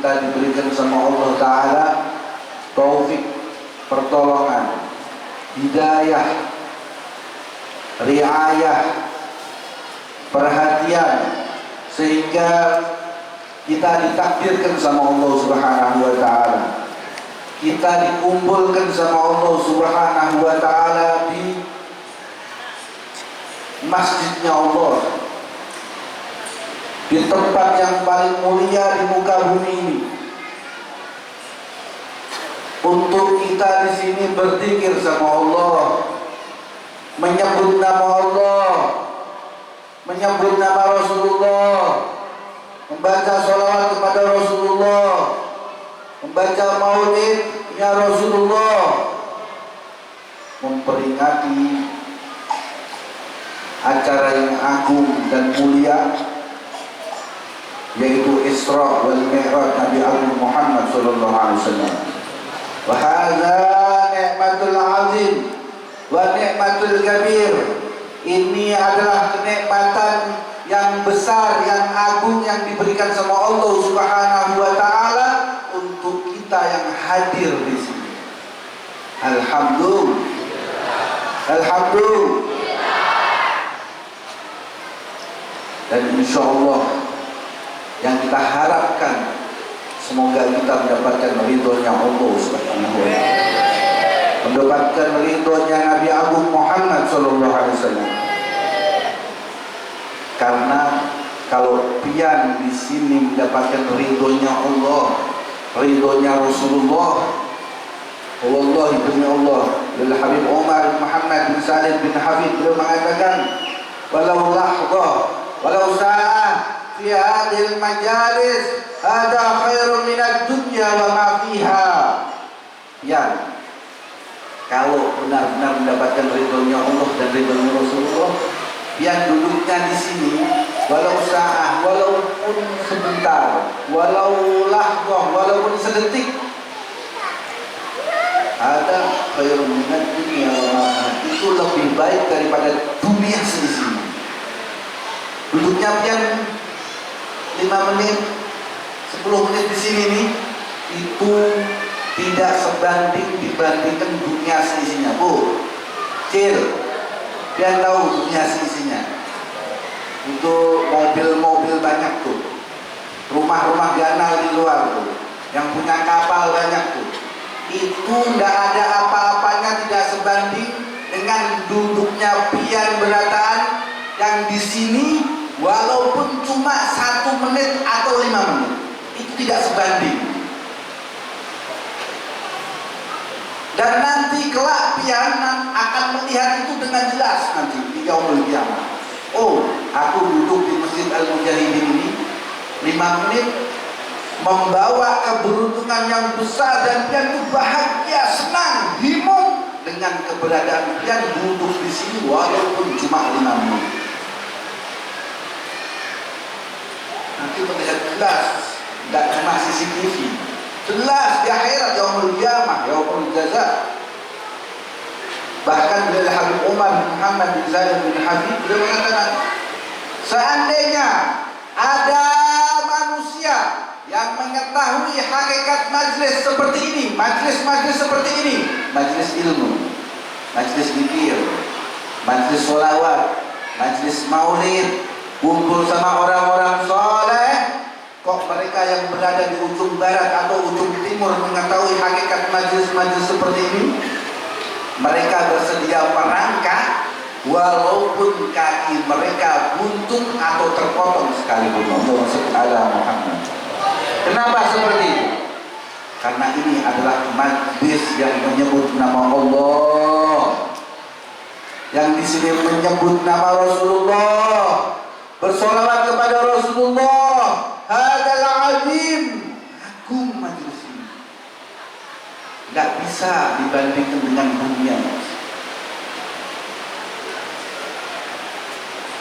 kita diberikan sama Allah Ta'ala taufik, pertolongan, hidayah, riayah, perhatian, sehingga kita ditakdirkan sama Allah Subhanahu wa Ta'ala, kita dikumpulkan sama Allah Subhanahu wa Ta'ala di masjidnya Allah, di tempat yang paling mulia di muka bumi ini, untuk kita di sini berzikir sama Allah, menyebut nama Allah, menyebut nama Rasulullah, membaca sholawat kepada Rasulullah, membaca maulidnya Rasulullah, memperingati acara yang agung dan mulia, yaitu Isra wal Mi'raj Nabi Agung Muhammad sallallahu alaihi wasallam. Wa hadza ni'matul azim wa ni'matul kabir. Ini adalah kenikmatan yang besar, yang agung, yang diberikan sama Allah Subhanahu wa Ta'ala untuk kita yang hadir di sini. Alhamdulillah. Alhamdulillah. Dan insya Allah yang kita harapkan, semoga kita mendapatkan ridhonya Allah Subhanahu wa Ta'ala, mendapatkan ridhonya Nabi Agung Muhammad sallallahu alaihi wasallam. Karena kalau pian di sini mendapatkan ridhonya Allah, ridhonya Rasulullah, wallahi demi Allah, lil Habib Umar bin Muhammad bin Salim bin Hafid beliau mengatakan, walau lahdah, walau sa'ah fi hadhil majalis hada khairun minad dunya wa ma fiha. Ya, kalau benar-benar mendapatkan ridhonya Allah dan ridhonya Rasulullah, yang duduknya di sini, walau sa'ah, walaupun sebentar, walau lahdah, walaupun sedetik, ada khairun minad dunya wa ma fiha, itu lebih baik daripada dunia seisinya. Duduknya pian 5 menit, 10 menit di sini nih, itu tidak sebanding dibandingkan dunia seisinya. Bu, Cil, pian tahu dunia seisinya. Itu mobil-mobil banyak tuh, rumah-rumah ganal di luar tuh, yang punya kapal banyak tuh. Itu tidak ada apa-apanya, tidak sebanding dengan duduknya pian berataan yang di sini. Walaupun cuma 1 menit atau 5 menit, itu tidak sebanding. Dan nanti kelak pian akan melihat itu dengan jelas nanti di yaumul qiyamah. Oh, aku duduk di Masjid Al-Mujahidin ini 5 menit, membawa keberuntungan yang besar, dan pian itu bahagia, senang, himung dengan keberadaan pian duduk di sini walaupun cuma 5 menit. Nanti melihat jelas, tidak cuma CCTV, jelas di akhirat yaumul qiyamah, yaumul jaza. Bahkan dari Habib Umar bin Muhammad bin Salim bin Hafid beliau mengatakan, seandainya ada manusia yang mengetahui hakikat majlis seperti ini, majlis-majlis seperti ini, majlis ilmu, majlis zikir, majlis sholawat, majlis maulid, kumpul sama orang-orang soleh, kok mereka yang berada di ujung barat atau ujung timur mengetahui hakikat majlis-majlis seperti ini, mereka bersedia merangkak walaupun kaki mereka buntung atau terpotong sekalipun. Allahumma shalli ala Muhammad. Kenapa seperti itu? Karena ini adalah majlis yang menyebut nama Allah, yang di sini menyebut nama Rasulullah, bersolawat kepada Rasulullah. Hadal azim, agung majlis ini, tidak bisa dibandingkan dengan dunia.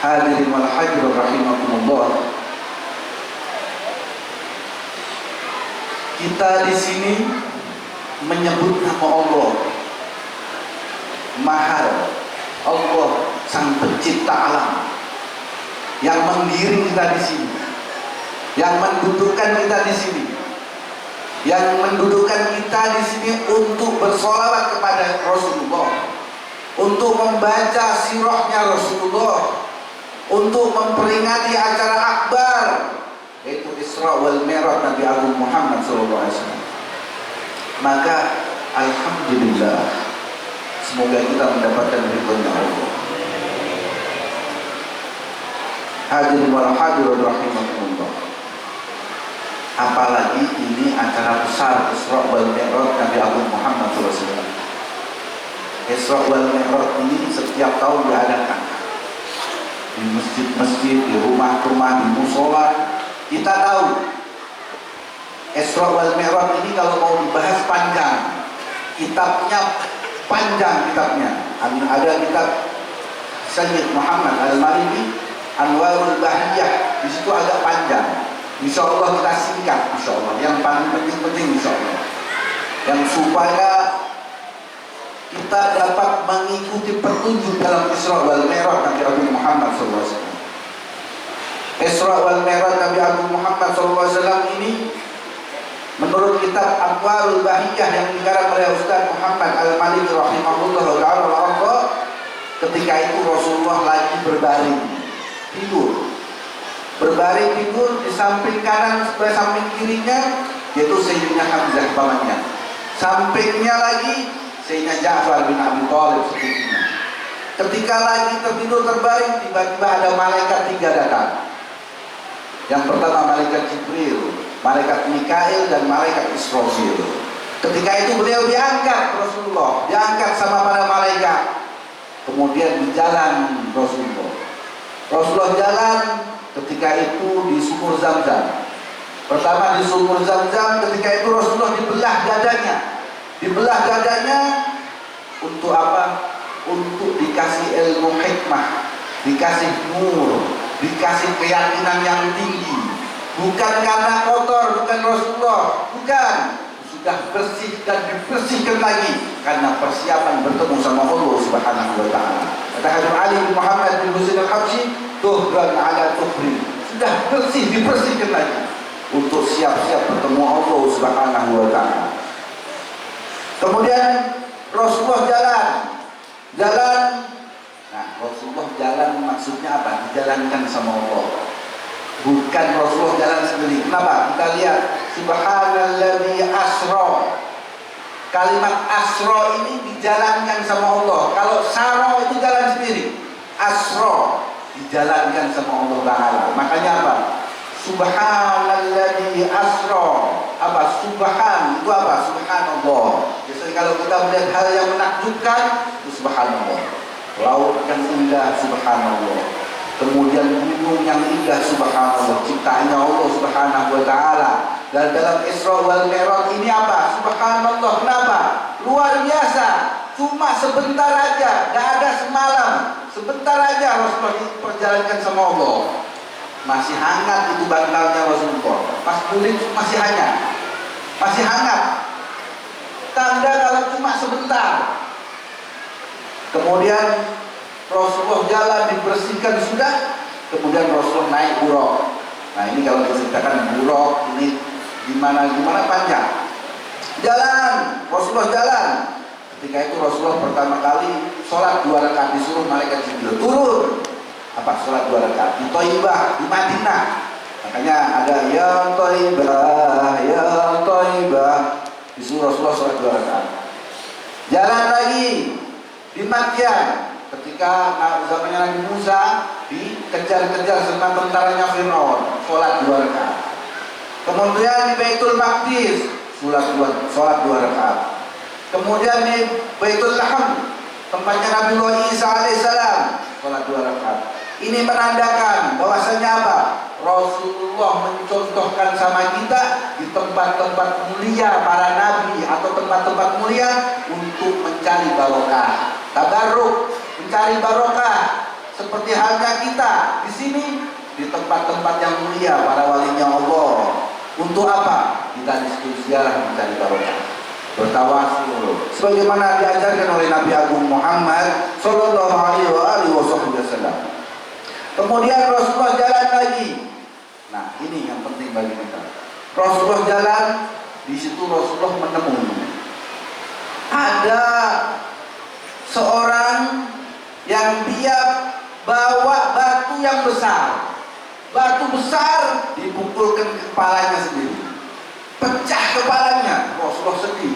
Hadirin wal hadirat rahimakumullah. Kita di sini menyebut nama Allah, mahal Allah sang pencipta alam, yang menggiring kita di sini, yang mendudukkan kita di sini, yang mendudukkan kita di sini untuk bersolawat kepada Rasulullah, untuk membaca sirahnya Rasulullah, untuk memperingati acara akbar yaitu Isra wal Mi'raj Nabi Agung Muhammad SAW. Maka alhamdulillah, semoga kita mendapatkan ridhonya Allah. Hadirin wal hadirat rahimakumullah. Apalagi ini acara besar Isra wal Mi'raj Nabi Agung Muhammad SAW. Isra wal Mi'raj ini setiap tahun diadakan di masjid-masjid, di rumah-rumah, di musola. Kita tahu Isra wal Mi'raj ini kalau mau dibahas panjang, kitabnya panjang kitabnya. Ada kitab Sayyid Muhammad Al-Maliki Anwarul Bahiyah, di situ agak panjang. Insya Allah kita singkat, insya Allah. Yang paling penting insya Allah, yang supaya kita dapat mengikuti petunjuk dalam Isra wal Mi'raj Nabi Agung Muhammad SAW. Isra wal Mi'raj Nabi Agung Muhammad SAW ini menurut kitab Anwarul Bahiyah yang dikarang oleh Ustaz Muhammad Al-Maliki rahimahullah ta'ala, ketika itu Rasulullah lagi berbaring tidur di samping kanan sebelah samping kirinya yaitu Sayyidina Hamzah pamannya, sampingnya lagi Sayyidina Ja'far bin Abi Thalib sepupunya. Ketika lagi tertidur terbaring, tiba-tiba ada malaikat 3 datang. Yang pertama malaikat Jibril, malaikat Mikail, dan malaikat Israfil. Ketika itu beliau diangkat, Rasulullah diangkat sama para malaikat. Kemudian di jalan Rasulullah jalan ketika itu di sumur Zam-Zam. Pertama di sumur Zam-Zam, ketika itu Rasulullah dibelah dadanya untuk apa? Untuk dikasih ilmu hikmah, dikasih nur, dikasih keyakinan yang tinggi. Bukan karena kotor, bukan Rasulullah, bukan. Sudah bersih dan dibersihkan lagi karena persiapan bertemu sama Allah Subhanahu wa ta'ala. Kata Habib Ali bin Muhammad bin Husain al-Habsyi, tuhran ala tuhri, sudah bersih, dibersihkan lagi untuk siap-siap bertemu Allah Subhanahu wa ta'ala. Kemudian Rasulullah jalan. Nah, Rasulullah jalan maksudnya apa? Dijalankan sama Allah. Bukan Rasulullah jalan sendiri. Kenapa? Kita lihat Subhanalladzi asra. Kalimat asra ini dijalankan sama Allah. Kalau sara itu jalan sendiri, asra dijalankan sama Allah Ta'ala. Makanya apa? Subhanalladzi asra. Apa? Subhan itu apa? Subhanallah. Biasanya kalau kita melihat hal yang menakjubkan, itu subhanallah. Laut yang indah, subhanallah. Kemudian gunung yang indah, subhanallah, ciptaannya Allah Subhanahu wa ta'ala. Dan dalam Isra wal Mi'raj ini apa? Subhanallah. Kenapa? Luar biasa. Cuma sebentar aja, gak ada semalam. Sebentar aja Rasulullah diperjalankan sama Allah. Masih hangat itu bantalnya Rasulullah. Pas kulit masih hangat. Tanda kalau cuma sebentar. Kemudian Rasulullah jalan dibersihkan sudah, kemudian Rasulullah naik buraq. Nah ini kalau diceritakan buraq ini gimana panjang. Rasulullah jalan. Ketika itu Rasulullah pertama kali sholat 2 rakaat, disuruh malaikat Jibril turun. Apa? Sholat 2 rakaat di Thaibah, di Madinah. Makanya ada ya Thaibah, disuruh Rasulullah sholat 2 rakaat. Jalan lagi di Madyan. Ketika zamannya Nabi Musa dikejar-kejar sama tentaranya Fir'aun, sholat 2 rakaat. Kemudian di Baitul Maqdis, sholat 2 rakaat. Kemudian di Baitul Laham, tempatnya Nabi Isa alaihissalam, sholat 2 rakaat. Ini menandakan bahwasanya apa? Rasulullah mencontohkan sama kita di tempat-tempat mulia para nabi atau tempat-tempat mulia untuk mencari barokah, tabarruk, mencari barokah. Seperti halnya kita di sini di tempat-tempat yang mulia para walinya Allah. Untuk apa? Kita diskusi mencari barokah, bertawasul sebagaimana diajarkan oleh Nabi Agung Muhammad sallallahu alaihi wasallam. Kemudian Rasulullah jalan lagi. Nah, ini yang penting bagi kita. Rasulullah jalan, di situ nemu. Ada seorang yang dia bawa batu yang besar. Batu besar dipukulkan ke kepalanya sendiri. Pecah kepalanya. Rasulullah sedih.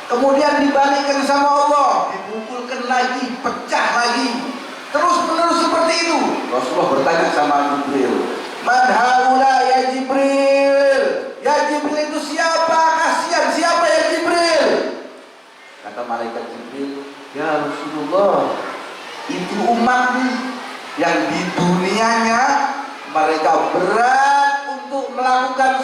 Kemudian dibalikkan sama Allah, dipukulkan lagi, pecah lagi. Terus menerus seperti itu. Rasulullah bertanya sama Jibril, "Man haula ya Jibril?" Ya Jibril itu siapa? Kasihan siapa ya Jibril? Kata malaikat Jibril, "Ya Rasulullah, itu umatmu yang di dunianya mereka berat untuk melakukan